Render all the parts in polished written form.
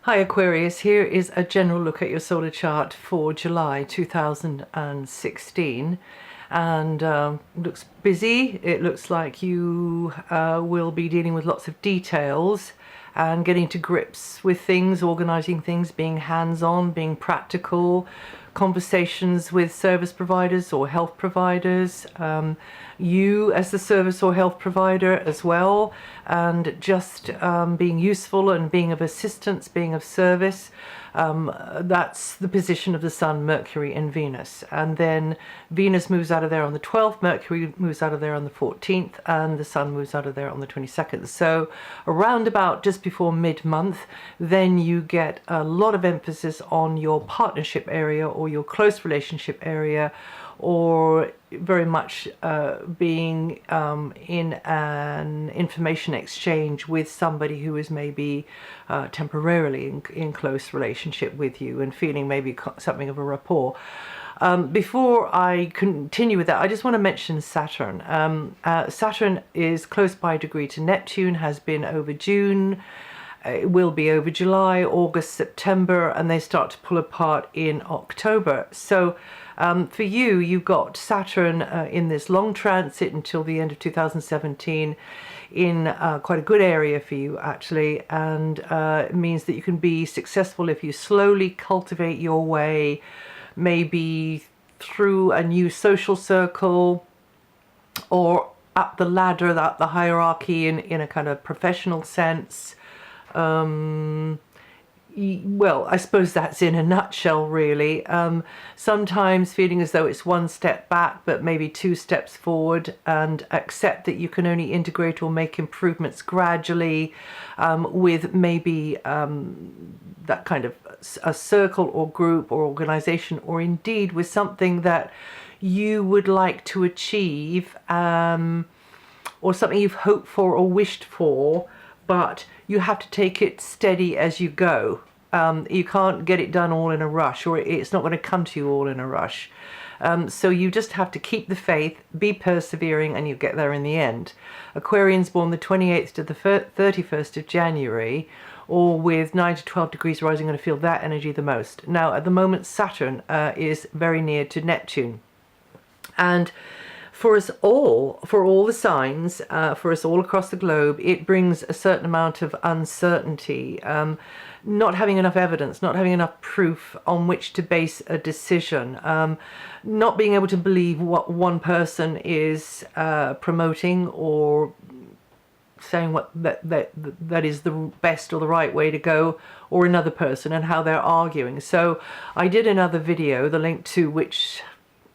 Hi Aquarius, here is a general look at your solar chart for July 2016 and looks busy. It looks like you will be dealing with lots of details and getting to grips with things, organizing things, being hands-on, being practical, conversations with service providers or health providers, you as the service or health provider as well, and just being useful and being of assistance, being of service. That's the position of the Sun, Mercury and Venus. And then Venus moves out of there on the 12th, Mercury moves out of there on the 14th, and the Sun moves out of there on the 22nd. So around about just before mid-month, then you get a lot of emphasis on your partnership area or your close relationship area, or very much being in an information exchange with somebody who is maybe temporarily in close relationship with you and feeling maybe something of a rapport. Before I continue with that, I just want to mention Saturn. Saturn is close by a degree to Neptune, has been over June. It will be over July, August, September, and they start to pull apart in October. So for you, you've got Saturn in this long transit until the end of 2017 in quite a good area for you, actually, and it means that you can be successful if you slowly cultivate your way, maybe through a new social circle or up the ladder, up the hierarchy in a kind of professional sense. Well, I suppose that's in a nutshell, really. Sometimes feeling as though it's one step back, but maybe two steps forward, and accept that you can only integrate or make improvements gradually with maybe that kind of a circle or group or organization, or indeed with something that you would like to achieve, or something you've hoped for or wished for, but you have to take it steady as you go. You can't get it done all in a rush, or it's not going to come to you all in a rush. So you just have to keep the faith, be persevering, and you'll get there in the end. Aquarians born the 28th to the 31st of January, or with 9 to 12 degrees rising, are going to feel that energy the most. Now, at the moment, Saturn is very near to Neptune. And for us all, for all the signs, for us all across the globe, it brings a certain amount of uncertainty, not having enough evidence, not having enough proof on which to base a decision, not being able to believe what one person is promoting or saying what that is the best or the right way to go, or another person and how they're arguing. So I did another video, the link to which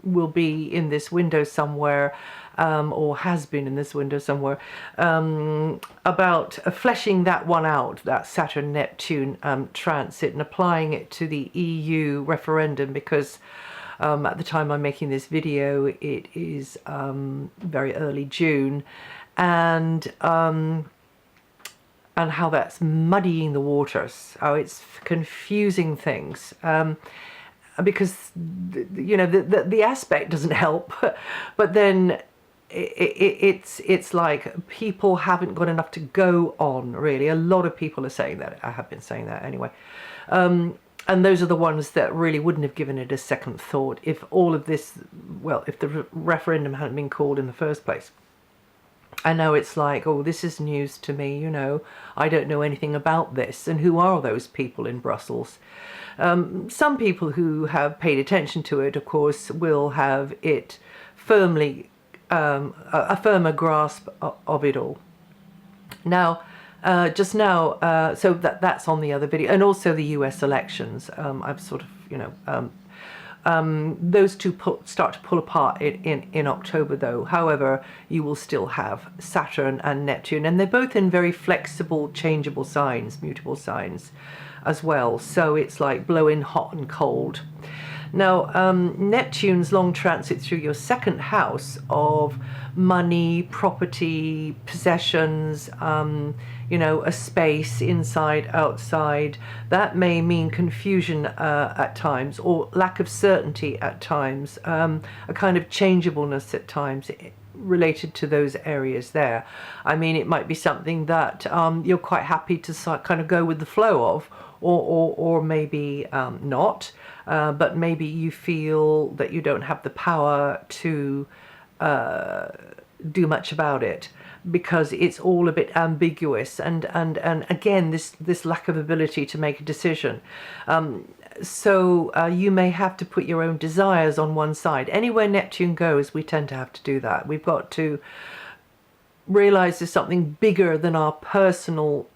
will be in this window somewhere, or has been in this window somewhere, about fleshing that one out, that Saturn-Neptune transit, and applying it to the EU referendum, because at the time I'm making this video, it is very early June, and how that's muddying the waters, how it's confusing things. Because you know the aspect doesn't help, but then it's like people haven't got enough to go on, really. A lot of people are saying that. I have been saying that anyway, and those are the ones that really wouldn't have given it a second thought if all of this, well, if the referendum hadn't been called in the first place. I know it's like, oh, this is news to me, you know, I don't know anything about this. And who are those people in Brussels? Some people who have paid attention to it, of course, will have it firmly, a firmer grasp of it all. Now, just now, so that's on the other video, and also the US elections. I've sort of, you know, those two start to pull apart in October, though. However, you will still have Saturn and Neptune, and they're both in very flexible, changeable signs, mutable signs as well. So it's like blowing hot and cold. Now, Neptune's long transit through your second house of money, property, possessions, you know, a space inside, outside, that may mean confusion at times, or lack of certainty at times, a kind of changeableness at times. related to those areas there. I mean, it might be something that you're quite happy to kind of go with the flow of, or maybe not, but maybe you feel that you don't have the power to do much about it, because it's all a bit ambiguous, and again, this lack of ability to make a decision. So you may have to put your own desires on one side. Anywhere Neptune goes, we tend to have to do that. We've got to realize there's something bigger than our personal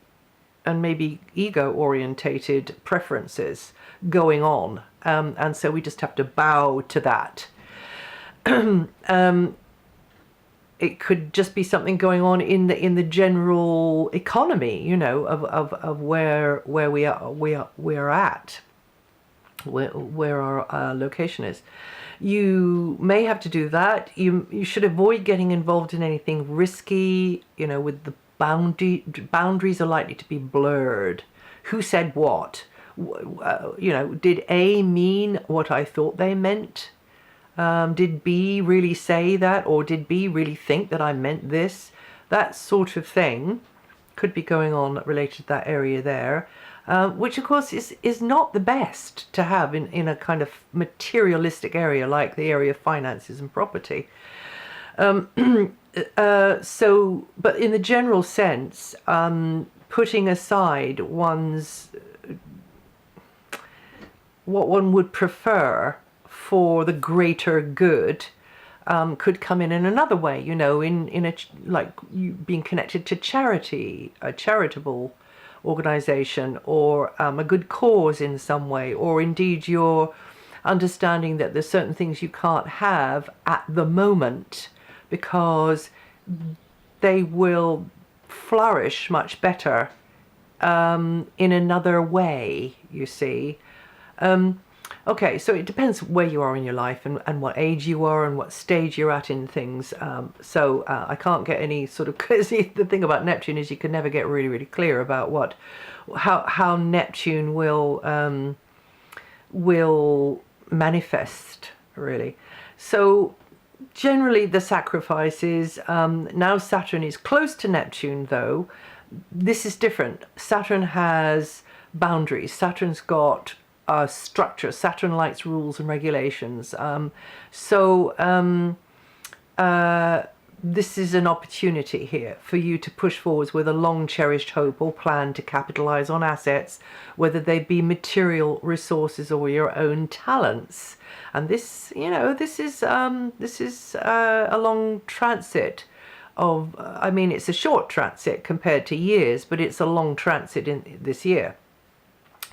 and maybe ego-orientated preferences going on, and so we just have to bow to that. It could just be something going on in the general economy, you know, of where we are at, where our location is. You may have to do that. You should avoid getting involved in anything risky, you know, with the boundaries are likely to be blurred. Who said what? You know, did A mean what I thought they meant? Did B really say that, or did B really think that I meant this? That sort of thing could be going on related to that area there, which of course is not the best to have in a kind of materialistic area like the area of finances and property. So, but in the general sense, putting aside what one would prefer for the greater good could come in another way, you know, like you being connected to charity, a charitable organization, or a good cause in some way, or indeed your understanding that there's certain things you can't have at the moment because they will flourish much better in another way, you see. Okay, so it depends where you are in your life and what age you are and what stage you're at in things. So I can't get any sort of, because the thing about Neptune is you can never get really, really clear about how Neptune will manifest, really. So generally the sacrifices, now Saturn is close to Neptune though, this is different. Saturn has boundaries. Saturn's got structure. Saturn likes rules and regulations. This is an opportunity here for you to push forwards with a long cherished hope or plan to capitalize on assets, whether they be material resources or your own talents. And this, you know, this is a long transit of, I mean, it's a short transit compared to years, but it's a long transit in this year.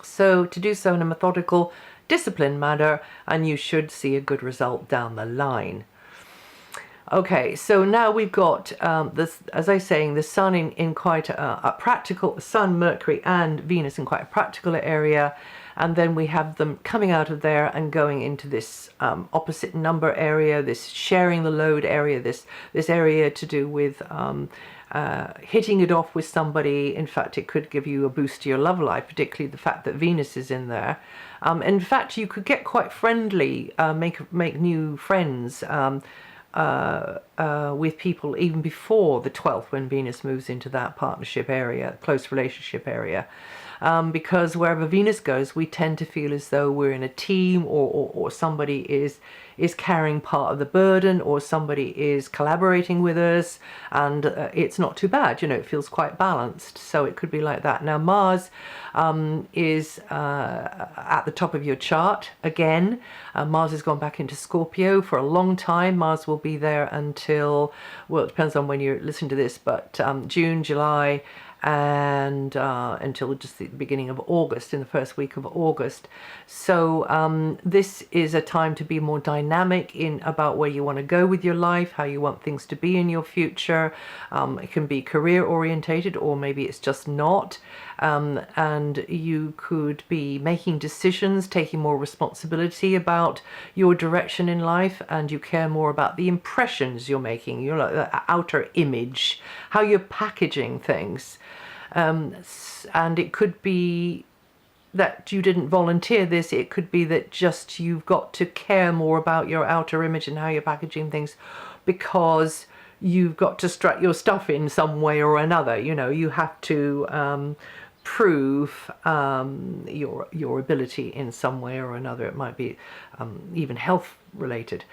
So to do so in a methodical, disciplined manner, and you should see a good result down the line. Okay, so now we've got this, as I was saying, the Sun in quite a practical, Sun, Mercury, and Venus in quite a practical area, and then we have them coming out of there and going into this opposite number area, this sharing the load area, this area to do with hitting it off with somebody. In fact, it could give you a boost to your love life, particularly the fact that Venus is in there. In fact, you could get quite friendly, make new friends with people even before the 12th, when Venus moves into that partnership area, close relationship area. Because wherever Venus goes, we tend to feel as though we're in a team, or somebody is carrying part of the burden, or somebody is collaborating with us, and it's not too bad, you know, it feels quite balanced. So it could be like that. Now Mars is at the top of your chart again. Mars has gone back into Scorpio for a long time. Mars will be there until, well, it depends on when you listen to this, but June, July, and until just the beginning of August, in the first week of August. So this is a time to be more dynamic about where you want to go with your life, how you want things to be in your future. It can be career orientated, or maybe it's just not. And you could be making decisions, taking more responsibility about your direction in life, and you care more about the impressions you're making, your like, outer image, how you're packaging things. And it could be that you didn't volunteer this. It could be that just you've got to care more about your outer image and how you're packaging things, because you've got to strut your stuff in some way or another. You know, you have to prove your ability in some way or another. It might be even health related.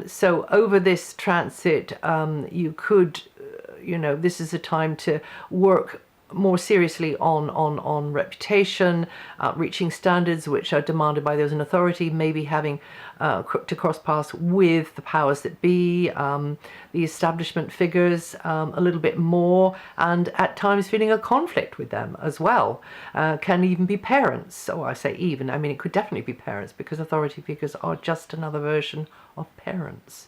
So over this transit, you could, you know, this is a time to work more seriously on reputation, reaching standards which are demanded by those in authority, maybe having to cross paths with the powers that be, the establishment figures a little bit more, and at times feeling a conflict with them as well. Can even be parents. Oh, I say even, I mean it could definitely be parents, because authority figures are just another version of parents.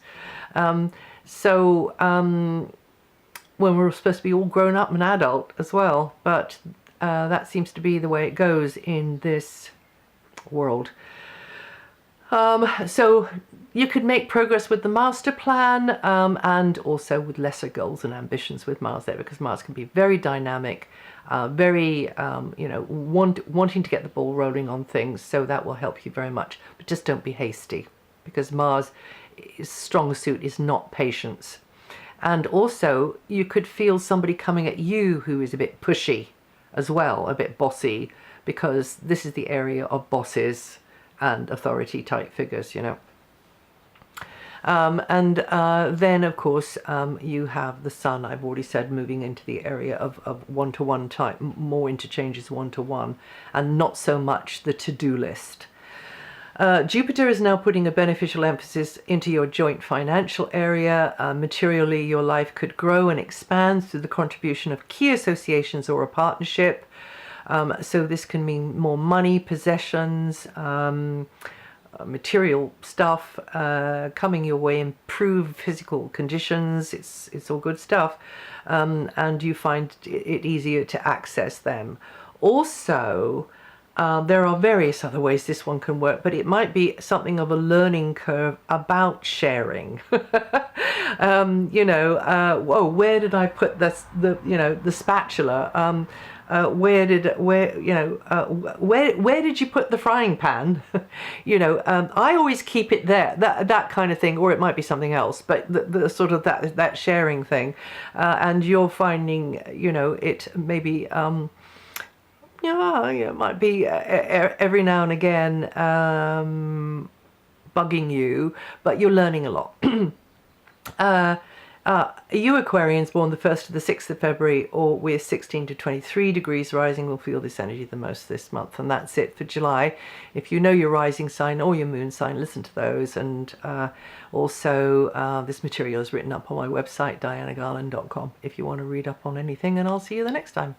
When we're supposed to be all grown up and adult as well, but that seems to be the way it goes in this world. So you could make progress with the master plan, and also with lesser goals and ambitions with Mars there, because Mars can be very dynamic, very you know, wanting to get the ball rolling on things. So that will help you very much, but just don't be hasty, because Mars' strong suit is not patience. And also, you could feel somebody coming at you who is a bit pushy as well, a bit bossy, because this is the area of bosses and authority type figures, you know. Then, of course, you have the Sun, I've already said, moving into the area of one-to-one type, more interchanges one-to-one, and not so much the to-do list. Jupiter is now putting a beneficial emphasis into your joint financial area. Materially, your life could grow and expand through the contribution of key associations or a partnership. So this can mean more money, possessions, material stuff coming your way, improve physical conditions. It's all good stuff, and you find it easier to access them. Also, there are various other ways this one can work, but it might be something of a learning curve about sharing. You know, whoa, where did I put the spatula? Where did you put the frying pan? You know, I always keep it there, that kind of thing, or it might be something else, but the sort of that sharing thing, and you're finding, you know, it maybe yeah, it might be every now and again bugging you, but you're learning a lot. You Aquarians born the 1st to the 6th of February, or with 16 to 23 degrees rising, will feel this energy the most this month. And that's it for July. If you know your rising sign or your moon sign, listen to those. And also this material is written up on my website, DianaGarland.com, if you want to read up on anything. And I'll see you the next time.